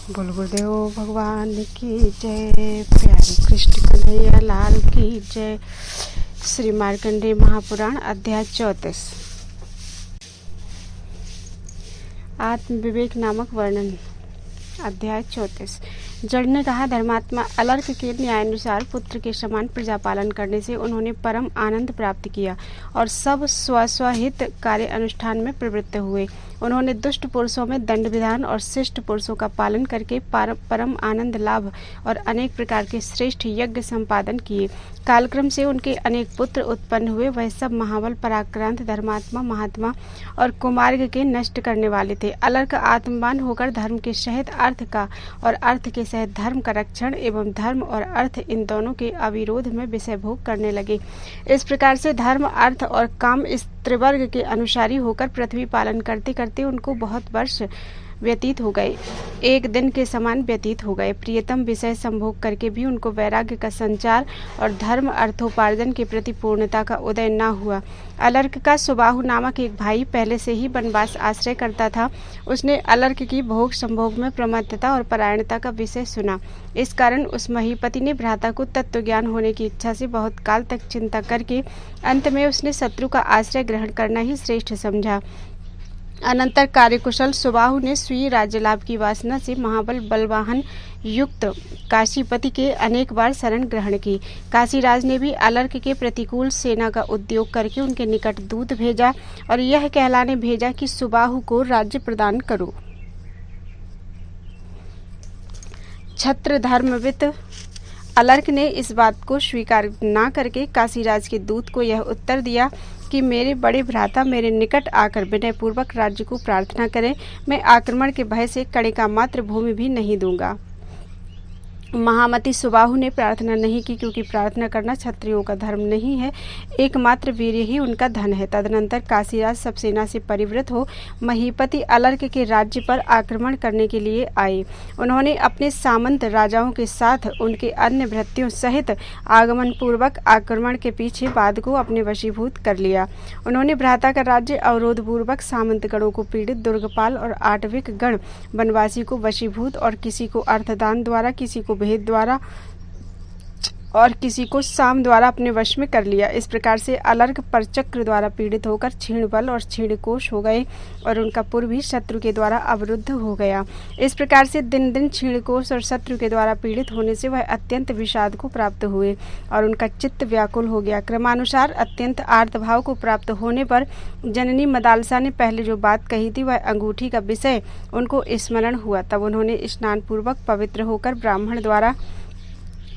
बोल गुरुदेव भगवान की जय। प्यारे कृष्ण कन्हैया लाल की जय। श्री मार्कंडेय महापुराण अध्याय 34 आत्म विवेक नामक वर्णन। अध्याय 34। जड़ ने कहा, धर्मात्मा अलर्क के न्यायानुसार पुत्र के समान प्रजा पालन करने से उन्होंने परम आनंद प्राप्त किया और सब स्वस्वहित कार्य अनुष्ठान में प्रवृत्त हुए। उन्होंने दुष्ट पुरुषों में दंड विधान और शिष्ट पुरुषों का पालन करके परम आनंद लाभ और अनेक प्रकार के श्रेष्ठ यज्ञ संपादन किए। कालक्रम से उनके अनेक पुत्र उत्पन्न हुए। वह सब महाबल, पराक्रांत, धर्मात्मा, महात्मा और कुमार्ग के नष्ट करने वाले थे। अलर्क आत्मवान होकर धर्म के सहित अर्थ का और अर्थ के सहित धर्म का रक्षण एवं धर्म और अर्थ इन दोनों के अविरोध में विषय भोग करने लगे। इस प्रकार से धर्म, अर्थ और काम इस त्रिवर्ग के अनुसारी होकर पृथ्वी पालन करते करते उनको बहुत वर्ष व्यतीत हो गए, एक दिन के समान व्यतीत हो गए। प्रियतम विषय संभोग करके भी उनको वैराग्य का संचार और धर्म अर्थोपार्जन के प्रति पूर्णता का उदय न हुआ। अलर्क का सुबाहु नामक एक भाई पहले से ही वनवास आश्रय करता था। उसने अलर्क की भोग संभोग में प्रमत्तता और परायणता का विषय सुना। इस कारण उस महीपति ने भ्राता को तत्व ज्ञान होने की इच्छा से बहुत काल तक चिंता करके अंत में उसने शत्रु का आश्रय ग्रहण करना ही श्रेष्ठ समझा। अनंतर कार्यकुशल सुबाहु ने स्वीय राज्य लाभ की वासना से महाबल बलवाहन युक्त काशीपति के अनेक बार शरण ग्रहण की। काशीराज ने भी अलर्क के प्रतिकूल सेना का उद्योग करके उनके निकट दूत भेजा और यह कहलाने भेजा कि सुबाहु को राज्य प्रदान करो। छत्र धर्मवित अलर्क ने इस बात को स्वीकार न करके काशीराज के दूत को यह उत्तर दिया कि मेरे बड़े भ्राता मेरे निकट आकर विनय पूर्वक राज्य को प्रार्थना करें। मैं आक्रमण के भय से कणिका मात्र भूमि भी नहीं दूंगा। महामती सुबाहु ने प्रार्थना नहीं की, क्योंकि प्रार्थना करना क्षत्रियों का धर्म नहीं है। एकमात्र वीर्य ही उनका धन है। तदनंतर काशीराज सब सेना से परिवृत हो महीपति अलर्क के राज्य पर आक्रमण करने के लिए आए। उन्होंने अपने सामंत राजाओं के साथ उनके अन्य भृत्यों सहित आगमन पूर्वक आक्रमण के पीछे बाद को अपने वशीभूत कर लिया। उन्होंने भ्राता का राज्य अवरोध पूर्वक सामंत गणों को पीड़ित, दुर्गपाल और आटविक गण वनवासी को वशीभूत और किसी को अर्थदान द्वारा, किसी को भेद द्वारा और किसी को साम द्वारा अपने वश में कर लिया। इस प्रकार से अलर्क परचक्र द्वारा पीड़ित होकर क्षीण बल और क्षीण कोश हो गए और उनका पुर भी शत्रु के द्वारा अवरुद्ध हो गया। इस प्रकार से दिन दिन क्षीण कोश और शत्रु के द्वारा पीड़ित होने से वह अत्यंत विषाद को प्राप्त हुए और उनका चित्त व्याकुल हो गया। क्रमानुसार अत्यंत आर्तभाव को प्राप्त होने पर जननी मदालसा ने पहले जो बात कही थी वह अंगूठी का विषय उनको स्मरण हुआ। तब उन्होंने स्नान पूर्वक पवित्र होकर ब्राह्मण द्वारा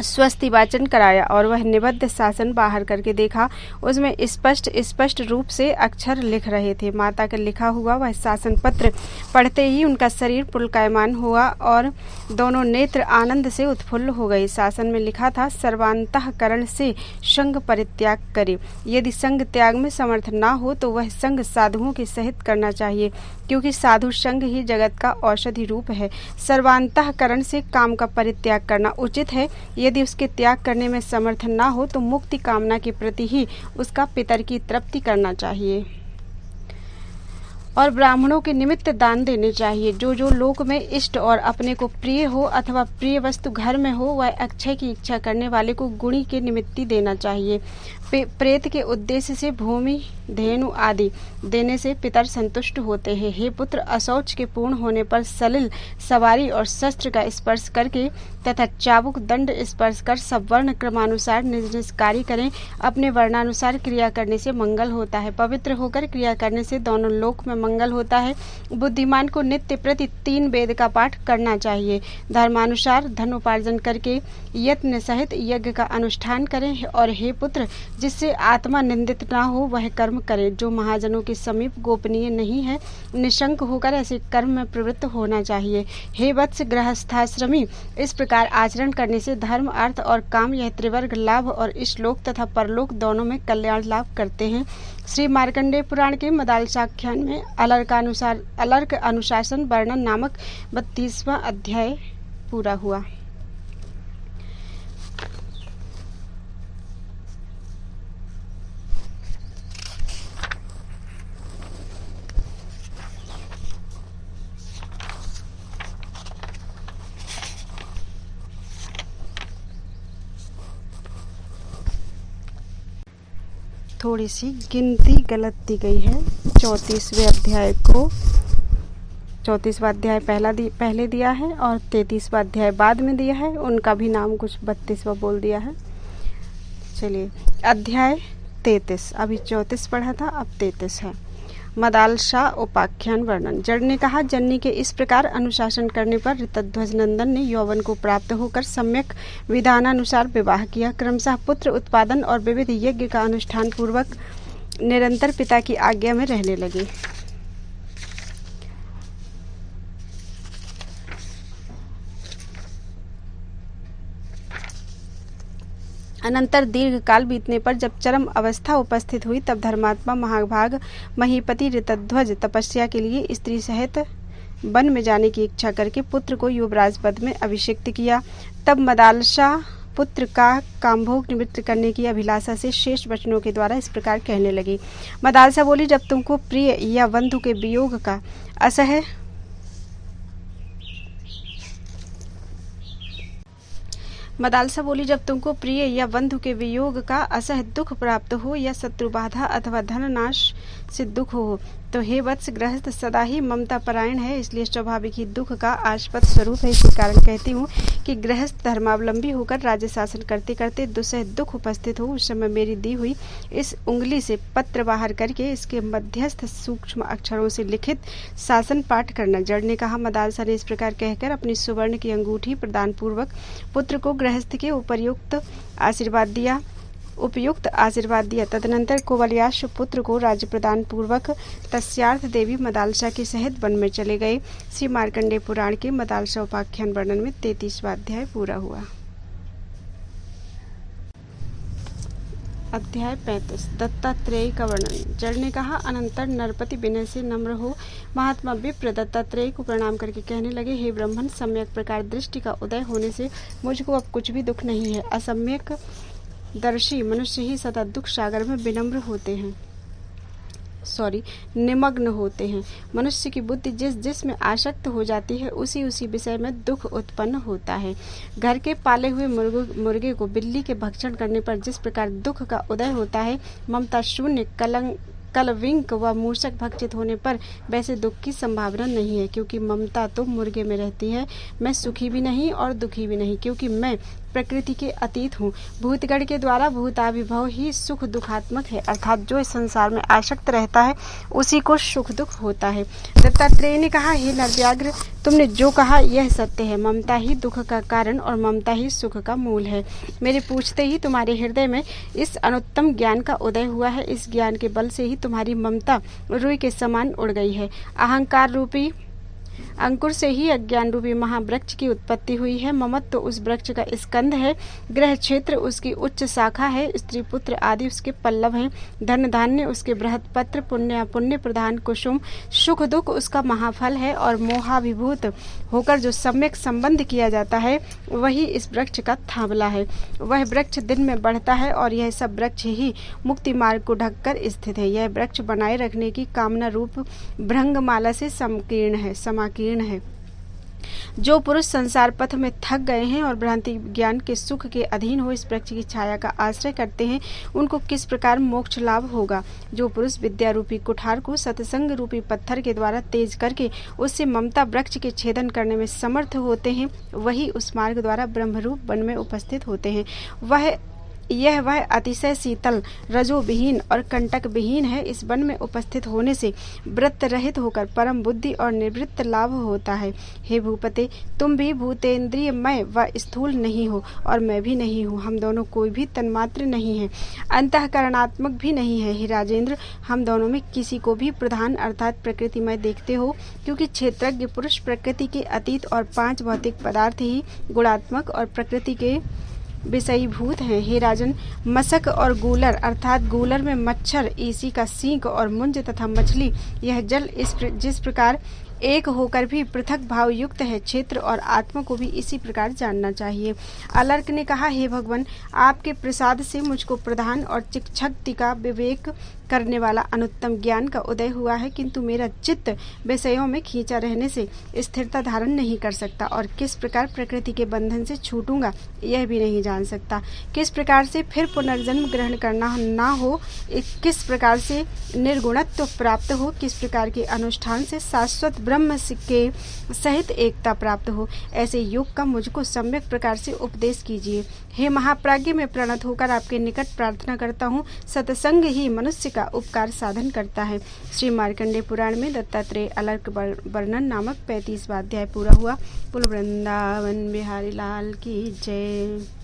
स्वस्ति वाचन कराया और वह निबद्ध शासन बाहर करके देखा। उसमें स्पष्ट रूप से अक्षर लिख रहे थे। माता का लिखा हुआ वह शासन पत्र पढ़ते ही उनका शरीर पुलकायमान हुआ और दोनों नेत्र आनंद से उत्फुल्ल हो गए। शासन में लिखा था, सर्वांतःकरण से संग परित्याग करे। यदि संग त्याग में समर्थ न हो तो वह संग साधुओं के सहित करना चाहिए, क्योंकि साधु संग ही जगत का औषधि रूप है। सर्वांतःकरण से काम का परित्याग करना उचित है। यदि उसके त्याग करने में समर्थ न हो तो मुक्ति कामना के प्रति ही उसका पितर की तृप्ति करना चाहिए और ब्राह्मणों के निमित्त दान देने चाहिए। जो लोक में इष्ट और अपने को प्रिय हो अथवा प्रिय वस्तु घर में हो वह अक्षय की इच्छा करने वाले को गुणी के निमित्त देना चाहिए। प्रेत के उद्देश्य से भूमि, धेनु आदि देने से पितर संतुष्ट होते हैं। हे पुत्र, अशौच के पूर्ण होने पर सलिल सवारी और शस्त्र का स्पर्श करके तथा चाबुक दंड स्पर्श कर सब वर्ण क्रमानुसार निज निज कार्य करें। अपने वर्णानुसार क्रिया करने से मंगल होता है। पवित्र होकर क्रिया करने से दोनों लोक में मंगल होता है। बुद्धिमान को नित्य प्रति 3 वेद का पाठ करना चाहिए। धर्मानुसार धन उपार्जन करके यत्न सहित यज्ञ का अनुष्ठान करें। और हे पुत्र, जिससे आत्मा निंदित न हो वह कर्म करे। जो महाजनों के समीप गोपनीय नहीं है, निशंक होकर ऐसे कर्म में प्रवृत्त होना चाहिए। हे वत्स गृहस्थाश्रमी, इस प्रकार आचरण करने से धर्म, अर्थ और काम यह त्रिवर्ग लाभ और इशलोक तथा परलोक दोनों में कल्याण लाभ करते हैं। श्री मार्कंडेय पुराण के मदालसाख्यान में अलर्क अनुशासन वर्णन नामक 32वां अध्याय पूरा हुआ। थोड़ी सी गिनती गलत दी गई है। 34वें अध्याय पहले दिया है और 33वां अध्याय बाद में दिया है। उनका भी नाम कुछ 32वां बोल दिया है। चलिए अध्याय 33, अभी 34 पढ़ा था, अब 33 है। मदालसा उपाख्यान वर्णन। जड़ ने कहा, जननी के इस प्रकार अनुशासन करने पर ऋतध्वज नंदन ने यौवन को प्राप्त होकर सम्यक विधानानुसार विवाह किया। क्रमशः पुत्र उत्पादन और विविध यज्ञ का अनुष्ठान पूर्वक निरंतर पिता की आज्ञा में रहने लगे। अनंतर दीर्घ काल बीतने पर जब चरम अवस्था उपस्थित हुई, तब धर्मात्मा महाभाग महीपति ऋतध्वज तपस्या के लिए स्त्री सहित वन में जाने की इच्छा करके पुत्र को युवराज पद में अभिषिक्त किया। तब मदालसा पुत्र का कामभोग निवृत्त करने की अभिलाषा से शेष वचनों के द्वारा इस प्रकार कहने लगी। मदालसा बोली, जब तुमको प्रिय या बंधु के वियोग का असह्य मदालसा बोली, जब तुमको प्रिय या बंधु के वियोग का असह्य दुख प्राप्त हो या शत्रु बाधा अथवा धन नाश से दुख हो, तो हे वत्स, गृहस्थ सदा ही ममता परायण है, इसलिए स्वाभाविक ही दुख का आस्पद स्वरूप है। इसी कारण कहती हूँ कि गृहस्थ धर्मावलंबी होकर राज्य शासन करते करते दुसह दुख उपस्थित हो, उस समय मेरी दी हुई इस उंगली से पत्र बाहर करके इसके मध्यस्थ सूक्ष्म अक्षरों से लिखित शासन पाठ करना। जड़ ने कहा, मदालसा ने इस प्रकार कहकर अपनी सुवर्ण की अंगूठी प्रदान पूर्वक पुत्र को गृहस्थ के उपयुक्त आशीर्वाद दिया। तदनंतर कुवलयाश पुत्र को राज्य प्रदान पूर्वक तस्यार्थ देवी मदालसा के सहित वन में चले गए। श्री मार्कंडेय पुराण के मदालसा उपाख्यान वर्णन में 33वां अध्याय पूरा हुआ। अध्याय 35 दत्तात्रेय का वर्णन। जड़ ने कहा, अनंतर नरपति विनय से नम्र हो महात्मा विप्र दत्तात्रेय को प्रणाम करके कहने लगे, हे ब्राह्मण, सम्यक प्रकार दृष्टि का उदय होने से मुझको अब कुछ भी दुख नहीं है। असम्यक दर्शी मनुष्य ही सदा दुख सागर में निमग्न होते हैं। मनुष्य की बुद्धि जिस में आसक्त हो जाती है, उसी विषय में दुख उत्पन्न होता है। घर के पाले हुए मुर्गे को बिल्ली के भक्षण करने पर जिस प्रकार दुख का उदय होता है, ममता शून्य कलविंक व मूषक भक्षित होने पर वैसे दुख की संभावना नहीं है, क्योंकि ममता तो मुर्गे में रहती है। मैं सुखी भी नहीं और दुखी भी नहीं, क्योंकि मैं प्रकृति के अतीत हूँ। भूतगण के द्वारा भूताभिभव ही सुख दुखात्मक है, अर्थात जो इस संसार में आसक्त रहता है उसी को सुख दुख होता है। दत्तात्रेय ने कहा, हे नरव्याघ्र, तुमने जो कहा यह सत्य है। ममता ही दुख का कारण और ममता ही सुख का मूल है। मेरे पूछते ही तुम्हारे हृदय में इस अनुत्तम ज्ञान का उदय हुआ है। इस ज्ञान के बल से ही तुम्हारी ममता रुई के समान उड़ गई है। अहंकार रूपी अंकुर से ही अज्ञान रूपी महावृक्ष की उत्पत्ति हुई है। ममत्व तो उस वृक्ष का स्कंद है, ग्रह क्षेत्र उसकी उच्च शाखा है, स्त्री पुत्र आदि उसके पल्लव हैं, धन धान्य उसके बृहत् पत्र, पुण्य अपुण्य प्रधान कुसुम, सुख दुख उसका महाफल है, और मोहाभिभूत होकर जो सम्यक संबंध किया जाता है वही इस वृक्ष का थांवला है। वह वृक्ष दिन में बढ़ता है और यह सब वृक्ष ही मुक्ति मार्ग को ढककर स्थित है। यह वृक्ष बनाए रखने की कामना रूप भृंगमाला से समाकीर्ण है। जो पुरुष संसार पथ में थक गए हैं और भ्रांति ज्ञान के सुख के अधीन हो इस वृक्ष की छाया का आश्रय करते हैं, उनको किस प्रकार मोक्ष लाभ होगा। जो पुरुष विद्या रूपी कुठार को सत्संग रूपी पत्थर के द्वारा तेज करके उससे ममता वृक्ष के छेदन करने में समर्थ होते हैं, वही उस मार्ग द्वारा ब्रह्मरूप वन में उपस्थित होते हैं। वह अतिशय शीतल, रजो विहीन और कंटक विहीन है। इस वन में उपस्थित होने से व्रत रहित होकर परम बुद्धि और निवृत्त लाभ होता है। हे भूपते, तुम भी भूतेन्द्रियमय व स्थूल नहीं हो और मैं भी नहीं हूँ। हम दोनों कोई भी तन्मात्र नहीं है, अंतःकरणात्मक भी नहीं है। हे राजेंद्र, हम दोनों में किसी को भी प्रधान अर्थात प्रकृतिमय देखते हो, क्योंकि क्षेत्रज्ञ पुरुष प्रकृति के अतीत और 5 भौतिक पदार्थ ही गुणात्मक और प्रकृति के विषयीभूत हैं। हे राजन, मशक और गूलर अर्थात गूलर में मच्छर, ईसी का सींग और मुंज तथा मछली, यह जल जिस प्रकार एक होकर भी पृथक भाव युक्त है। क्षेत्र और आत्मा को भी इसी प्रकार जानना चाहिए। अलर्क ने कहा, हे भगवान, आपके प्रसाद से मुझको प्रधान और चिक्षक्ति का विवेक करने वाला अनुत्तम ज्ञान का उदय हुआ है, किंतु मेरा चित्त विषयों में खींचा रहने से स्थिरता धारण नहीं कर सकता और किस प्रकार प्रकृति के बंधन से छूटूंगा यह भी नहीं जान सकता। किस प्रकार से फिर पुनर्जन्म ग्रहण करना ना हो, किस प्रकार से निर्गुणत्व प्राप्त हो, किस प्रकार के अनुष्ठान से शाश्वत ब्रह्म के सहित एकता प्राप्त हो, ऐसे योग का मुझको सम्यक प्रकार से उपदेश कीजिए। हे महाप्राज्ञ, मैं प्रणत होकर आपके निकट प्रार्थना करता हूँ। सत्संग ही मनुष्य का उपकार साधन करता है। श्री मार्कंडेय पुराण में दत्तात्रेय अलर्क वर्णन नामक 35वां अध्याय पूरा हुआ। बोलो वृंदावन बिहारी लाल की जय।